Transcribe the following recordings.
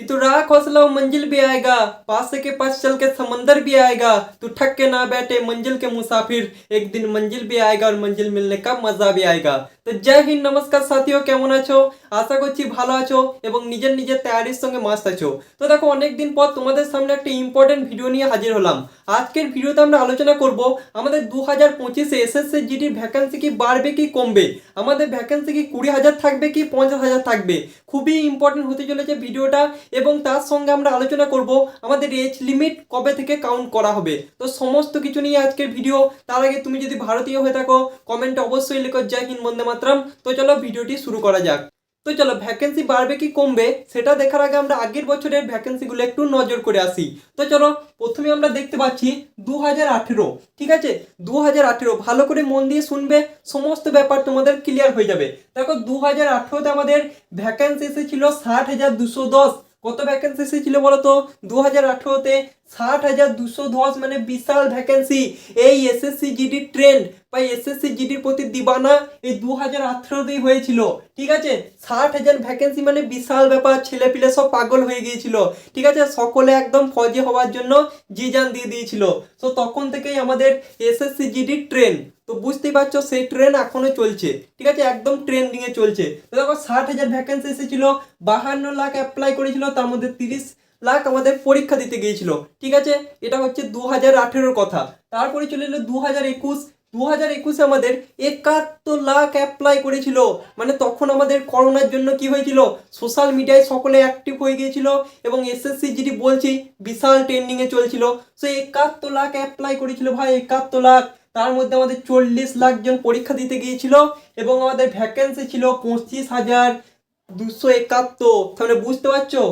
कि तू राख हौसला मंजिल भी आएगा, पास के पास चल के समंदर भी आएगा, तू ठक के ना बैठे मंजिल के मुसाफिर, एक दिन मंजिल भी आएगा और मंजिल मिलने का मजा भी आएगा। তো জয় হিন্দ, নমস্কার সাথীও, কেমন আছো? আশা করছি ভালো আছো এবং নিজের নিজের তৈরির সঙ্গে মস্ত আছো। তো দেখো অনেকদিন পর তোমাদের সামনে একটা ইম্পর্টেন্ট ভিডিও নিয়ে হাজির হলাম। আজকের ভিডিওতে আমরা আলোচনা করব আমাদের 2025-এ এসএসসি জিডির ভ্যাকেন্সি কি বাড়বে কি কমবে, আমাদের ভ্যাকেন্সি কি 20,000 থাকবে কি 50,000 থাকবে। খুবই ইম্পর্টেন্ট হতে চলেছে ভিডিওটা এবং তার সঙ্গে আমরা আলোচনা করব আমাদের এজ লিমিট কবে থেকে কাউন্ট করা হবে। তো সমস্ত কিছু নিয়ে আজকের ভিডিও। তার আগে তুমি যদি ভারতীয় হয়ে থাকো কমেন্টে অবশ্যই লিখো জয় হিন্দ বন্দে মাতরম। তো চলো ভিডিওটি শুরু করা যাক। তো চলো ভ্যাকেন্সি বাড়বে কি কমবে সেটা দেখার আগে আমরা আগের বছরের ভ্যাকেন্সিগুলো একটু নজর করে আসি। তো চলো প্রথমে আমরা দেখতে পাচ্ছি 2018, ঠিক আছে 2018 ভালো করে মন দিয়ে শুনবে, সমস্ত ব্যাপার তোমাদের ক্লিয়ার হয়ে যাবে। দেখো 2018তে আমাদের ভ্যাকেন্সি এসেছিল 60,210। কত ভ্যাকেন্সি এসেছিল বলো তো 2018তে? 60,210, মানে বিশাল ভ্যাকেন্সি। এই এসএসসি জিডি ট্রেন্ড বা এসএসসি জিডির প্রতি দিবানা এই 2018তেই হয়েছিল, ঠিক আছে। 60,000 ভ্যাকেন্সি মানে বিশাল ব্যাপার, ছেলে পিলে সব পাগল হয়ে গিয়েছিল, ঠিক আছে। সকলে একদম ফৌজি হওয়ার জন্য জি জান দিয়ে দিয়েছিল। তো তখন থেকেই আমাদের এসএসসি জিডি ট্রেন্ড, তো বুঝতেই পারছো সেই ট্রেন এখনো চলছে, ঠিক আছে, একদম ট্রেন্ডিং এ চলছে। তো দেখো 60,000 ভ্যাকেন্সি এসেছিল, 52 লাখ অ্যাপ্লাই করেছিল, তার মধ্যে 30 লাখ আমাদের পরীক্ষা দিতে গিয়েছিল, ঠিক আছে। এটা হচ্ছে 2018-র কথা। তারপরে চলে এলো 2021। 2021-এ আমাদের 71 লাখ অ্যাপ্লাই করেছিল, মানে তখন আমাদের করোনার জন্য কি হয়েছিল, সোশ্যাল মিডিয়ায় সকলে অ্যাক্টিভ হয়ে গিয়েছিল এবং এসএসসি জিডি বলছি বিশাল ট্রেন্ডিং এ চলছিল। সো 71 লাখ অ্যাপ্লাই করেছিল ভাই, 71 লাখ। তার মধ্যে আমাদের 40 লাখ জন পরীক্ষা দিতে গিয়েছিল এবং আমাদের ভ্যাকেন্সি ছিল 25,271। তাহলে বুঝতে পারছো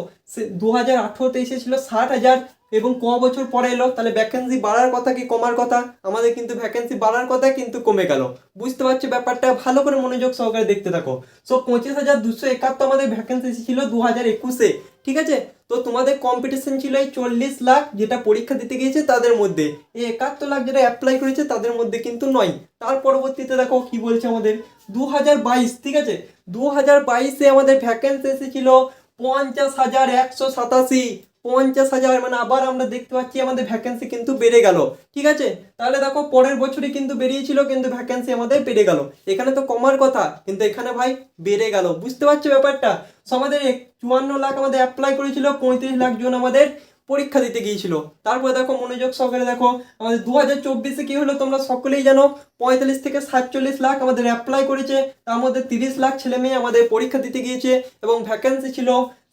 2018-তে এসেছিল 60,000 এবং ক বছর পরে এলো, তাহলে ভ্যাকেন্সি বাড়ার কথা কি কমার কথা? আমাদের কিন্তু ভ্যাকেন্সি বাড়ার কথা, কিন্তু কমে গেল। বুঝতে পারছো ব্যাপারটা? ভালো করে মনোযোগ সহকারে দেখতে থাকো। সো 25,271 আমাদের ভ্যাকেন্সি এসেছিল 2021-এ, ঠিক আছে। তো তোমাদের কম্পিটিশন ছিল এই 40 লাখ যেটা পরীক্ষা দিতে গিয়েছে তাদের মধ্যে, এই 71 লাখ যেটা অ্যাপ্লাই করেছে তাদের মধ্যে কিন্তু নয়। তার পরবর্তীতে দেখো কি বলছে আমাদের 2022, ঠিক আছে। 2022-এ আমাদের ভ্যাকেন্সি এসেছিল 50,187। 50,000, মানে আবার আমরা দেখতে পাচ্ছি আমাদের ভ্যাকেন্সি কিন্তু বেড়ে গেল, ঠিক আছে। তাহলে দেখো পরের বছরই কিন্তু বেরিয়েছিল কিন্তু ভ্যাকেন্সি আমাদের বেড়ে গেল। এখানে তো কমার কথা কিন্তু এখানে ভাই বেড়ে গেল, বুঝতে পারছো ব্যাপারটা? সো আমাদের 54 লাখ আমাদের অ্যাপ্লাই করেছিল, 35 লাখ জন আমাদের পরীক্ষা দিতে গিয়েছিল। তারপরে দেখো মনোযোগ সহকারে দেখো আমাদের 2024-এ কি হলো তোমরা সকলেই জানো, 45 থেকে 47 লাখ আমাদের অ্যাপ্লাই করেছে, তার মধ্যে 30 লাখ ছেলে মেয়ে আমাদের পরীক্ষা দিতে গিয়েছে এবং ভ্যাকেন্সি ছিল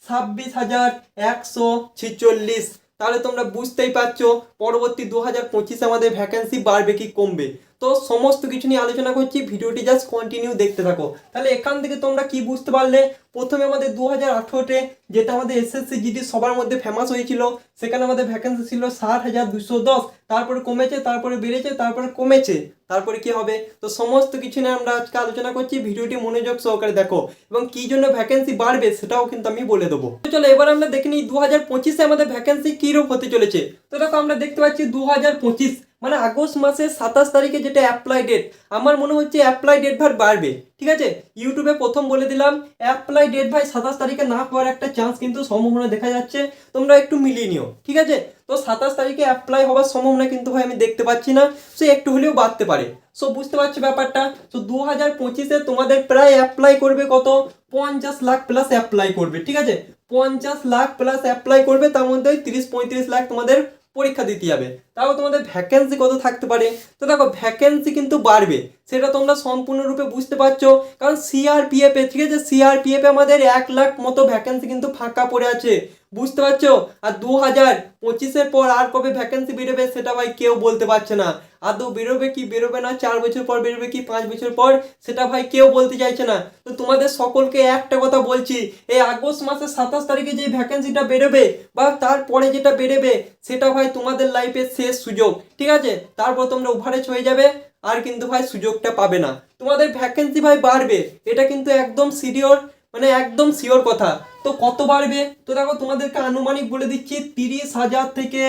26,146। তাহলে তোমরা বুঝতেই পারছো পরবর্তী 2025-এ আমাদের ভ্যাকেন্সি বাড়বে কি কমবে। তো সমস্ত কিছু নিয়ে আলোচনা করছি, ভিডিওটি জাস্ট কন্টিনিউ দেখতে থাকো। তাহলে এখান থেকে তোমরা কি বুঝতে পারলে? প্রথমে আমাদের 2018-তে যেটা আমাদের এসএসসি জিডি সবার মধ্যে ফেমাস হয়েছিল, সেখানে আমাদের ভ্যাকেন্সি ছিল 60,210। তারপরে কমেছে, তারপরে বেড়েছে, তারপরে কমেছে, তারপরে কি হবে? তো সমস্ত কিছু নিয়ে আমরা আজকে আলোচনা করছি, ভিডিওটি মনোযোগ সহকারে দেখো এবং কি জন্য ভ্যাকেন্সি বাড়বে সেটাও কিন্তু আমি বলে দেবো। তো চলো এবার আমরা দেখে নিই 2025-এ আমাদের ভ্যাকেন্সি কি রূপ হতে চলেছে। তো দেখো আমরা দেখতে পাচ্ছি 2025 মানে আগস্ট মাসের 27 তারিখে যেটা অ্যাপ্লাই ডেট, আমার মনে হচ্ছে অ্যাপ্লাই ডেট ভাই বাড়বে, ঠিক আছে। ইউটিউবে প্রথম বলে দিলাম অ্যাপ্লাই ডেট ভাই 27 তারিখে না হওয়ার একটা চান্স কিন্তু সম্ভাবনা দেখা যাচ্ছে, তোমরা একটু মিলিয়ে নিও, ঠিক আছে। তো 27 তারিখে অ্যাপ্লাই হওয়ার সম্ভাবনা কিন্তু ভাই আমি দেখতে পাচ্ছি না, সে একটু হলেও বাড়তে পারে। সো বুঝতে পারছো ব্যাপারটা? তো 2025-এ তোমাদের প্রায় অ্যাপ্লাই করবে কত, 50 লাখ প্লাস অ্যাপ্লাই করবে, ঠিক আছে। 50 লাখ প্লাস অ্যাপ্লাই করবে, তার মধ্যে 30-35 লাখ তোমাদের পরীক্ষা দিতে যাবে। তাও তোমাদের ভ্যাকেন্সি কত থাকতে পারে? তো দেখো ভ্যাকেন্সি কিন্তু বাড়বে, সেটা তোমরা সম্পূর্ণরূপে বুঝতে পারছো, কারণ সিআরপিএফ এ, ঠিক আছে, সিআরপিএফ এ আমাদের 1 লাখ মতো ভ্যাকেন্সি কিন্তু ফাঁকা পড়ে আছে, বুঝতে পারছো। আর 2025-এর পর আর কবে ভ্যাকেন্সি বেরোবে সেটা ভাই কেউ বলতে পারছে না। আদৌ বেরোবে কি বেরোবে না, 4 বছর পর বেরোবে কি 5 বছর পর, সেটা ভাই কেউ বলতে চাইছে না। তো তোমাদের সকলকে একটা কথা বলছি, এই আগস্ট মাসের 27 তারিখে যে ভ্যাকেন্সিটা বেরোবে বা তারপরে যেটা বেরোবে সেটা ভাই তোমাদের লাইফের শেষ সুযোগ, ঠিক আছে। তারপর তোমরা ওভারেজ হয়ে যাবে আর কিন্তু ভাই সুযোগটা পাবে না। তোমাদের ভ্যাকেন্সি ভাই বাড়বে, এটা কিন্তু একদম সিরিয়র, মানে একদম শিওর কথা। তো কত বাড়বে? তো দেখো তোমাদেরকে আনুমানিক বলে দিচ্ছি, 30,000 থেকে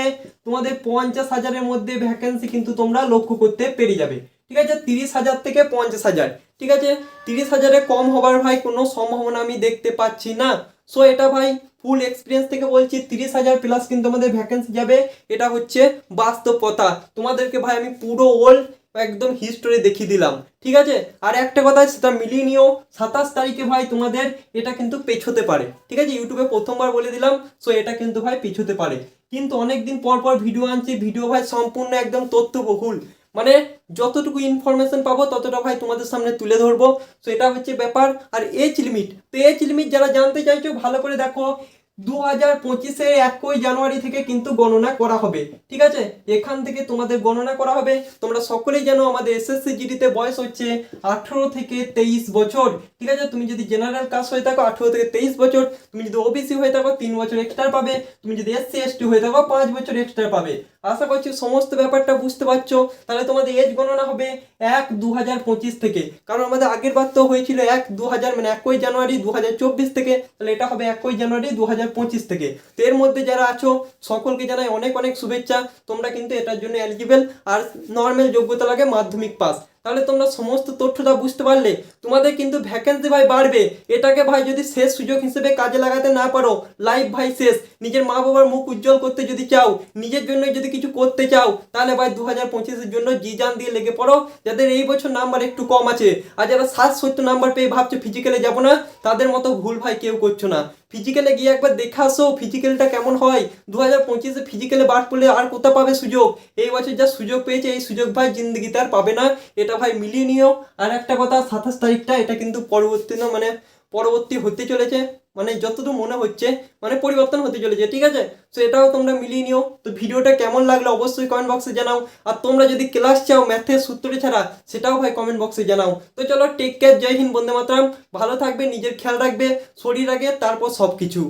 তোমাদের 50,000-এর মধ্যে ভ্যাকেন্সি কিন্তু তোমরা লক্ষ্য করতে পেরে যাবে, ঠিক আছে। 30,000 থেকে 50,000, ঠিক আছে। 30,000-এ কম হবার ভাই কোনো সম্ভাবনা আমি দেখতে পাচ্ছি না। সো এটা ভাই ফুল এক্সপিরিয়েন্স থেকে বলছি 30,000 প্লাস কিন্তু আমাদের ভ্যাকেন্সি যাবে। এটা হচ্ছে বাস্তব কথা, তোমাদেরকে ভাই আমি পুরো ওল্ড একদম হিস্টোরি দেখিয়ে দিলাম, ঠিক আছে। আর একটা কথা সেটা মিলিয়ে নিও, 27 তারিখে ভাই তোমাদের এটা কিন্তু পেছোতে পারে, ঠিক আছে। ইউটিউবে প্রথমবার বলে দিলাম, সো এটা কিন্তু ভাই পিছোতে পারে। কিন্তু অনেকদিন পর পর ভিডিও আনছি, ভিডিও ভাই সম্পূর্ণ একদম তথ্যবহুল, মানে যতটুকু ইনফরমেশন পাবো ততটা ভাই তোমাদের সামনে তুলে ধরবো। তো এটা হচ্ছে ব্যাপার। আর এজ লিমিট, তো এজ লিমিট যারা জানতে চাইছো ভালো করে দেখো, 2025-এর 1 জানুয়ারি থেকে কিন্তু গণনা করা হবে, ঠিক আছে। এখান থেকে তোমাদের গণনা করা হবে। তোমরা সকলেই জানো আমাদের এসএসসি জিডিতে বয়স হচ্ছে 18 থেকে 23 বছর, ঠিক আছে। তুমি যদি জেনারেল কাস্ট হয়ে থাকো 18 থেকে 23 বছর, তুমি যদি ওবিসি হয়ে থাকো 3 বছর এক্সট্রা পাবে, তুমি যদি এসসি এসটি হয়ে থাকো 5 বছর এক্সট্রা পাবে। আশা করছি সমস্ত ব্যাপারটা বুঝতে পারছো। তাহলে তোমাদের এজ গণনা হবে 1/2025 থেকে, কারণ আমাদের আগের বার তো হয়েছিল 1/2000 মানে 1 জানুয়ারি 2024 থেকে, তাহলে এটা হবে 1 জানুয়ারি 2025 থেকে। তো এর মধ্যে যারা আছো সকলকে জানাই অনেক অনেক শুভেচ্ছা, তোমরা কিন্তু এটার জন্য এলিজিবল। আর নর্মাল যোগ্যতা লাগে মাধ্যমিক পাস। তাহলে তোমরা সমস্ত তথ্যটা বুঝতে পারলে, তোমাদের কিন্তু ভ্যাকেন্সি ভাই বাড়বে। এটাকে ভাই যদি শেষ সুযোগ হিসেবে কাজে লাগাতে না পারো, লাইফ ভাই শেষ। নিজের মা বাবার মুখ উজ্জ্বল করতে যদি চাও, নিজের জন্য যদি কিছু করতে চাও, তাহলে ভাই 2025-এর জন্য জি জান দিয়ে লেগে পড়ো। যাদের এই বছর নাম্বার একটু কম আছে, আর যারা 60-70 নাম্বার পেয়ে ভাবছো ফিজিক্যালে যাবো না, তাদের মতো ভুল ভাই কেউ করছো না। ফিজিক্যালে গিয়ে একবার দেখে আসো ফিজিক্যালটা কেমন হয়। 2025-এ ফিজিক্যালে বাদ পড়লে আর কোথা পাবে সুযোগ। এই বছর যা সুযোগ পেয়েছে এই সুযোগ ভাই জিন্দগিতে আর পাবে না, এটা ভাই মিলিয়ে নিও। আর একটা কথা, 27 তারিখটা এটা কিন্তু পরবর্তী হতে চলেছে, মানে যতদূর মনে হচ্ছে মানে পরিবর্তন হতে চলেছে, ঠিক আছে। তো এটাও তোমরা মিলিয়ে নিও। তো ভিডিওটা কেমন লাগলো অবশ্যই কমেন্ট বক্সে জানাও। আর তোমরা যদি ক্লাস চাও ম্যাথের সূত্র ছাড়া, সেটাও ভাই কমেন্ট বক্সে জানাও। তো চলো, টেক কেয়ার, জয় হিন্দ, বন্দে মাতরম। ভালো থাকবে, নিজের খেয়াল রাখবে, শরীর আগে তারপর সব কিছু।